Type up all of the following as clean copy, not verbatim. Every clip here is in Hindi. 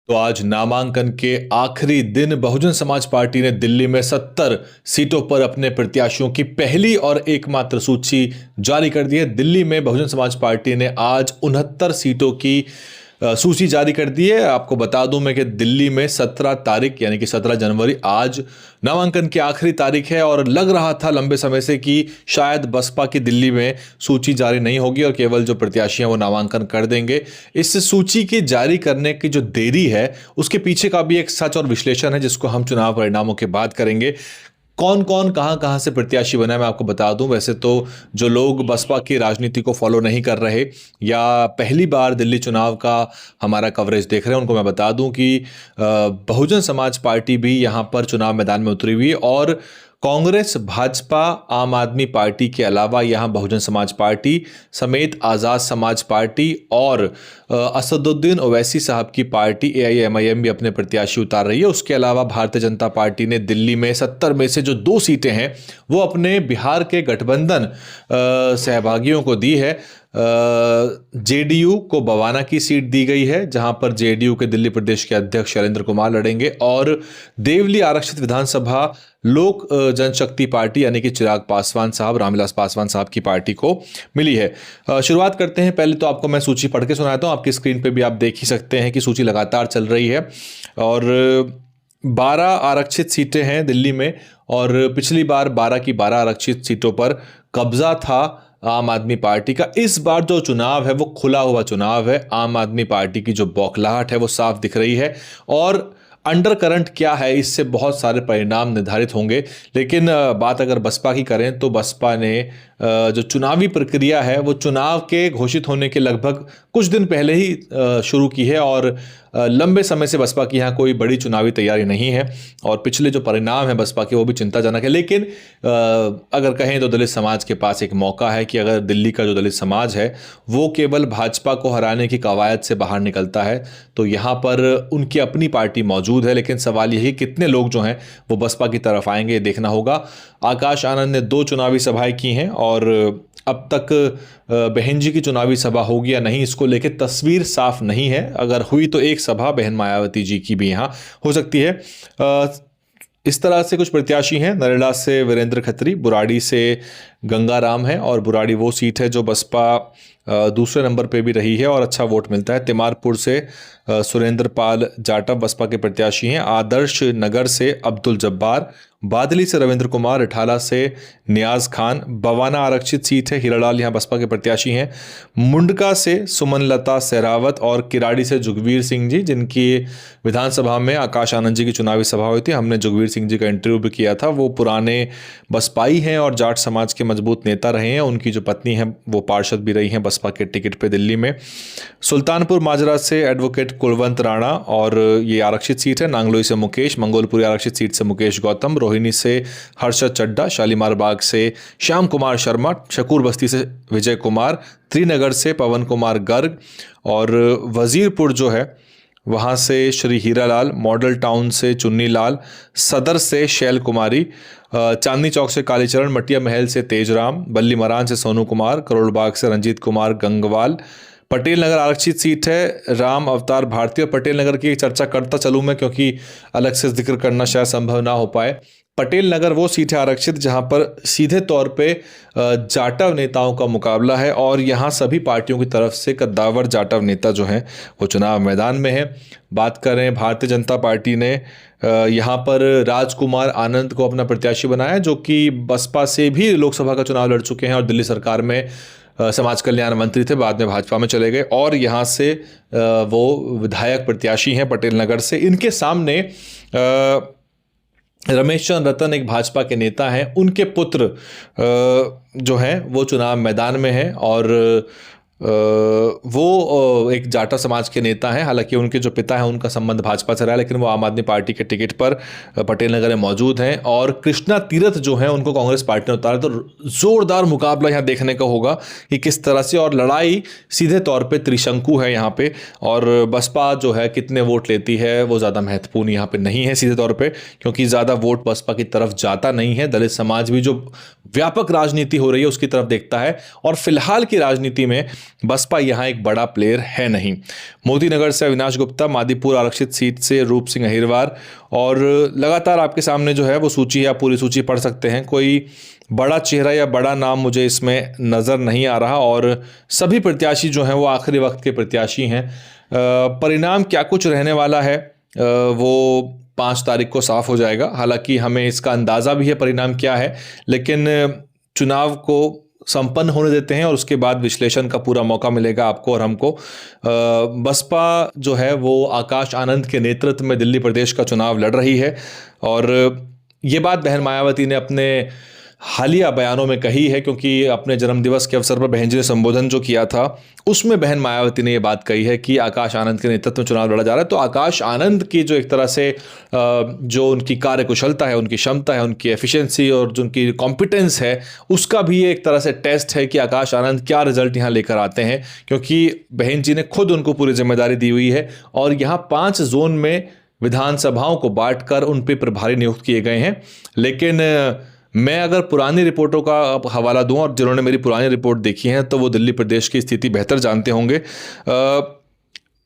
तो आज नामांकन के आखिरी दिन बहुजन समाज पार्टी ने दिल्ली में 70 सीटों पर अपने प्रत्याशियों की पहली और एकमात्र सूची जारी कर दी है। दिल्ली में बहुजन समाज पार्टी ने आज 69 सीटों की सूची जारी कर दी है। आपको बता दूं मैं कि दिल्ली में 17 तारीख यानी कि 17 जनवरी आज नामांकन की आखिरी तारीख है और लग रहा था लंबे समय से कि शायद बसपा की दिल्ली में सूची जारी नहीं होगी और केवल जो प्रत्याशी हैं वो नामांकन कर देंगे। इस सूची के जारी करने की जो देरी है उसके पीछे का भी एक सच और विश्लेषण है जिसको हम चुनाव परिणामों के बाद करेंगे। कौन कौन कहां से प्रत्याशी बना है मैं आपको बता दूं। वैसे तो जो लोग बसपा की राजनीति को फॉलो नहीं कर रहे या पहली बार दिल्ली चुनाव का हमारा कवरेज देख रहे हैं उनको मैं बता दूं कि बहुजन समाज पार्टी भी यहां पर चुनाव मैदान में उतरी हुई और कांग्रेस, भाजपा, आम आदमी पार्टी के अलावा यहां बहुजन समाज पार्टी समेत आज़ाद समाज पार्टी और असदुद्दीन ओवैसी साहब की पार्टी AIMIM भी अपने प्रत्याशी उतार रही है। उसके अलावा भारतीय जनता पार्टी ने दिल्ली में 70 में से जो 2 सीटें हैं वो अपने बिहार के गठबंधन सहभागियों को दी है। JDU को बवाना की सीट दी गई है जहां पर JDU के दिल्ली प्रदेश के अध्यक्ष शैलेंद्र कुमार लड़ेंगे और देवली आरक्षित विधानसभा लोक जनशक्ति पार्टी यानी कि चिराग पासवान साहब, रामविलास पासवान साहब की पार्टी को मिली है। शुरुआत करते हैं। पहले तो आपको मैं सूची पढ़ के सुनाता हूं। आपकी स्क्रीन पे भी आप देख ही सकते हैं कि सूची लगातार चल रही है और 12 आरक्षित सीटें हैं दिल्ली में और पिछली बार 12 की 12 आरक्षित सीटों पर कब्जा था आम आदमी पार्टी का। इस बार जो चुनाव है वो खुला हुआ चुनाव है। आम आदमी पार्टी की जो बौखलाहट है वो साफ दिख रही है और अंडर करंट क्या है इससे बहुत सारे परिणाम निर्धारित होंगे। लेकिन बात अगर बसपा की करें तो बसपा ने जो चुनावी प्रक्रिया है वो चुनाव के घोषित होने के लगभग कुछ दिन पहले ही शुरू की है और लंबे समय से बसपा की यहाँ कोई बड़ी चुनावी तैयारी नहीं है और पिछले जो परिणाम है बसपा के वो भी चिंताजनक है। लेकिन अगर कहें तो दलित समाज के पास एक मौका है कि अगर दिल्ली का जो दलित समाज है वो केवल भाजपा को हराने की कवायद से बाहर निकलता है तो यहाँ पर उनकी अपनी पार्टी मौजूद है। लेकिन सवाल यही कितने लोग जो हैं वो बसपा की तरफ आएंगे ये देखना होगा। आकाश आनंद ने 2 चुनावी सभाएं की हैं और अब तक बहन जी की चुनावी सभा होगी या नहीं इसको लेकर तस्वीर साफ नहीं है। अगर हुई तो एक सभा बहन मायावती जी की भी यहाँ हो सकती है। इस तरह से कुछ प्रत्याशी हैं। नरेला से वीरेंद्र खत्री, बुराड़ी से गंगाराम है और बुराड़ी वो सीट है जो बसपा दूसरे नंबर पे भी रही है और अच्छा वोट मिलता है। तिमारपुर से सुरेंद्र पाल जाटव बसपा के प्रत्याशी हैं। आदर्श नगर से अब्दुल जब्बार, बादली से रविंद्र कुमार, इठाला से नियाज खान, बवाना आरक्षित सीट है, हीरालाल यहाँ बसपा के प्रत्याशी हैं। मुंडका से सुमनलता सहरावत और किराड़ी से जुगवीर सिंह जी जिनकी विधानसभा में आकाश आनंद जी की चुनावी सभा हुई थी। हमने जुगवीर सिंह जी का इंटरव्यू भी किया था। वो पुराने बसपाई हैं और जाट समाज के मजबूत नेता रहे हैं। उनकी जो पत्नी है वो पार्षद भी रही हैं बसपा के टिकट पे दिल्ली में। सुल्तानपुर माजरा से एडवोकेट कुलवंत राणा और ये आरक्षित सीट है। नांगलोई से मुकेश, मंगोलपुरी आरक्षित सीट से मुकेश गौतम, रोहिणी से हर्षद चड्डा, शालीमार बाग से श्याम कुमार शर्मा, शकूर बस्ती से विजय कुमार, त्रिनगर से पवन कुमार गर्ग और वजीरपुर जो है वहाँ से श्री हीरालाल, मॉडल टाउन से चुन्नी लाल, सदर से शैल कुमारी, चांदनी चौक से कालीचरण, मटिया महल से तेजराम, बल्ली मरान से सोनू कुमार, करोड़बाग से रंजीत कुमार गंगवाल। पटेल नगर आरक्षित सीट है। राम अवतार भारती और पटेल नगर की चर्चा करता चलूँ मैं क्योंकि अलग से जिक्र करना शायद संभव ना हो पाए। पटेल नगर वो सीट है आरक्षित जहां पर सीधे तौर पे जाटव नेताओं का मुकाबला है और यहां सभी पार्टियों की तरफ से कद्दावर जाटव नेता जो हैं वो चुनाव मैदान में हैं। बात करें भारतीय जनता पार्टी ने यहां पर राजकुमार आनंद को अपना प्रत्याशी बनाया जो कि बसपा से भी लोकसभा का चुनाव लड़ चुके हैं और दिल्ली सरकार में समाज कल्याण मंत्री थे, बाद में भाजपा में चले गए और यहाँ से वो विधायक प्रत्याशी हैं पटेल नगर से। इनके सामने रमेश चंद्र रतन एक भाजपा के नेता हैं, उनके पुत्र जो हैं वो चुनाव मैदान में हैं और वो एक जाटा समाज के नेता हैं। हालांकि उनके जो पिता हैं उनका संबंध भाजपा से रहा है लेकिन वो आम आदमी पार्टी के टिकट पर पटेल नगर में मौजूद हैं और कृष्णा तीरथ जो हैं उनको कांग्रेस पार्टी ने उतारा। तो जोरदार मुकाबला यहाँ देखने का होगा कि किस तरह से, और लड़ाई सीधे तौर पे त्रिशंकु है यहाँ पे और बसपा जो है कितने वोट लेती है वो ज़्यादा महत्वपूर्ण यहाँ पे नहीं है सीधे तौर पे, क्योंकि ज़्यादा वोट बसपा की तरफ जाता नहीं है। दलित समाज भी जो व्यापक राजनीति हो रही है उसकी तरफ देखता है और फिलहाल की राजनीति में बसपा यहाँ एक बड़ा प्लेयर है नहीं। मोती नगर से अविनाश गुप्ता, मादीपुर आरक्षित सीट से रूप सिंह अहिरवार, और लगातार आपके सामने जो है वो सूची है, आप पूरी सूची पढ़ सकते हैं। कोई बड़ा चेहरा या बड़ा नाम मुझे इसमें नज़र नहीं आ रहा और सभी प्रत्याशी जो हैं वो आखिरी वक्त के प्रत्याशी हैं। परिणाम क्या कुछ रहने वाला है वो 5 तारीख को साफ हो जाएगा। हालांकि हमें इसका अंदाज़ा भी है परिणाम क्या है, लेकिन चुनाव को संपन्न होने देते हैं और उसके बाद विश्लेषण का पूरा मौका मिलेगा आपको और हमको। बसपा जो है वो आकाश आनंद के नेतृत्व में दिल्ली प्रदेश का चुनाव लड़ रही है और ये बात बहन मायावती ने अपने हालिया बयानों में कही है, क्योंकि अपने जन्मदिवस के अवसर पर बहन जी ने संबोधन जो किया था उसमें बहन मायावती ने ये बात कही है कि आकाश आनंद के नेतृत्व में चुनाव लड़ा जा रहा है। तो आकाश आनंद की जो एक तरह से जो उनकी कार्यकुशलता है, उनकी क्षमता है, उनकी एफिशिएंसी और जो उनकी कॉम्पिटेंस है, उसका भी एक तरह से टेस्ट है कि आकाश आनंद क्या रिजल्ट यहाँ लेकर आते हैं, क्योंकि बहन जी ने खुद उनको पूरी जिम्मेदारी दी हुई है और यहाँ 5 जोन में विधानसभाओं को बांटकर उन पर प्रभारी नियुक्त किए गए हैं। लेकिन मैं अगर पुरानी रिपोर्टों का हवाला दूं, और जिन्होंने मेरी पुरानी रिपोर्ट देखी है तो वो दिल्ली प्रदेश की स्थिति बेहतर जानते होंगे।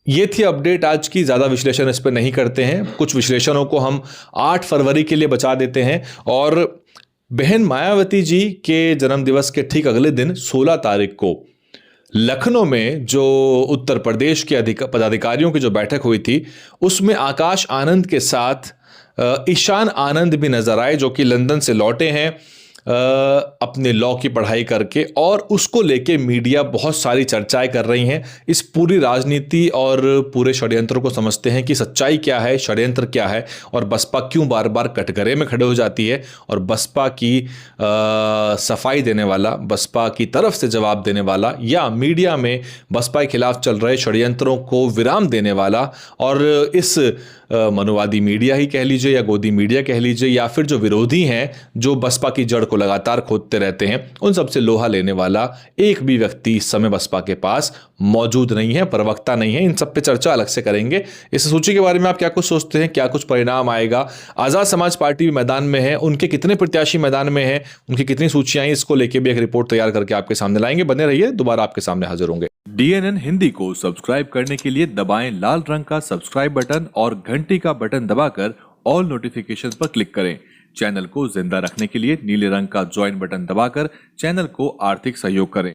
ये थी अपडेट आज की, ज़्यादा विश्लेषण इस पर नहीं करते हैं। कुछ विश्लेषणों को हम 8 फरवरी के लिए बचा देते हैं और बहन मायावती जी के जन्मदिवस के ठीक अगले दिन 16 तारीख को लखनऊ में जो उत्तर प्रदेश के पदाधिकारियों की जो बैठक हुई थी उसमें आकाश आनंद के साथ ईशान आनंद भी नजर आए, जो कि लंदन से लौटे हैं अपने लॉ की पढ़ाई करके, और उसको लेके मीडिया बहुत सारी चर्चाएं कर रही हैं। इस पूरी राजनीति और पूरे षड्यंत्र को समझते हैं कि सच्चाई क्या है, षड्यंत्र क्या है, और बसपा क्यों बार बार कटघरे में खड़े हो जाती है, और बसपा की सफाई देने वाला, बसपा की तरफ से जवाब देने वाला, या मीडिया में बसपा के खिलाफ चल रहे षड्यंत्रों को विराम देने वाला, और इस मनुवादी मीडिया ही कह लीजिए या गोदी मीडिया कह लीजिए, या फिर जो विरोधी हैं जो बसपा की जड़ को लगातार खोदते रहते हैं, उन सबसे लोहा लेने वाला एक भी व्यक्ति इस समय बसपा के पास मौजूद नहीं है, प्रवक्ता नहीं है। इन सब पे चर्चा अलग से करेंगे। इस सूची के बारे में आप क्या कुछ सोचते हैं, क्या कुछ परिणाम आएगा? आज़ाद समाज पार्टी भी मैदान में है, उनके कितने प्रत्याशी मैदान में हैं, उनकी कितनी सूचियां हैं, इसको लेकर भी एक रिपोर्ट तैयार करके आपके सामने लाएंगे। बने रहिए, दोबारा आपके सामने हाजिर होंगे। DNN हिंदी को सब्सक्राइब करने के लिए दबाएं लाल रंग का सब्सक्राइब बटन और घंटी का बटन दबाकर ऑल नोटिफिकेशन पर क्लिक करें। चैनल को जिंदा रखने के लिए नीले रंग का ज्वाइन बटन दबाकर चैनल को आर्थिक सहयोग करें।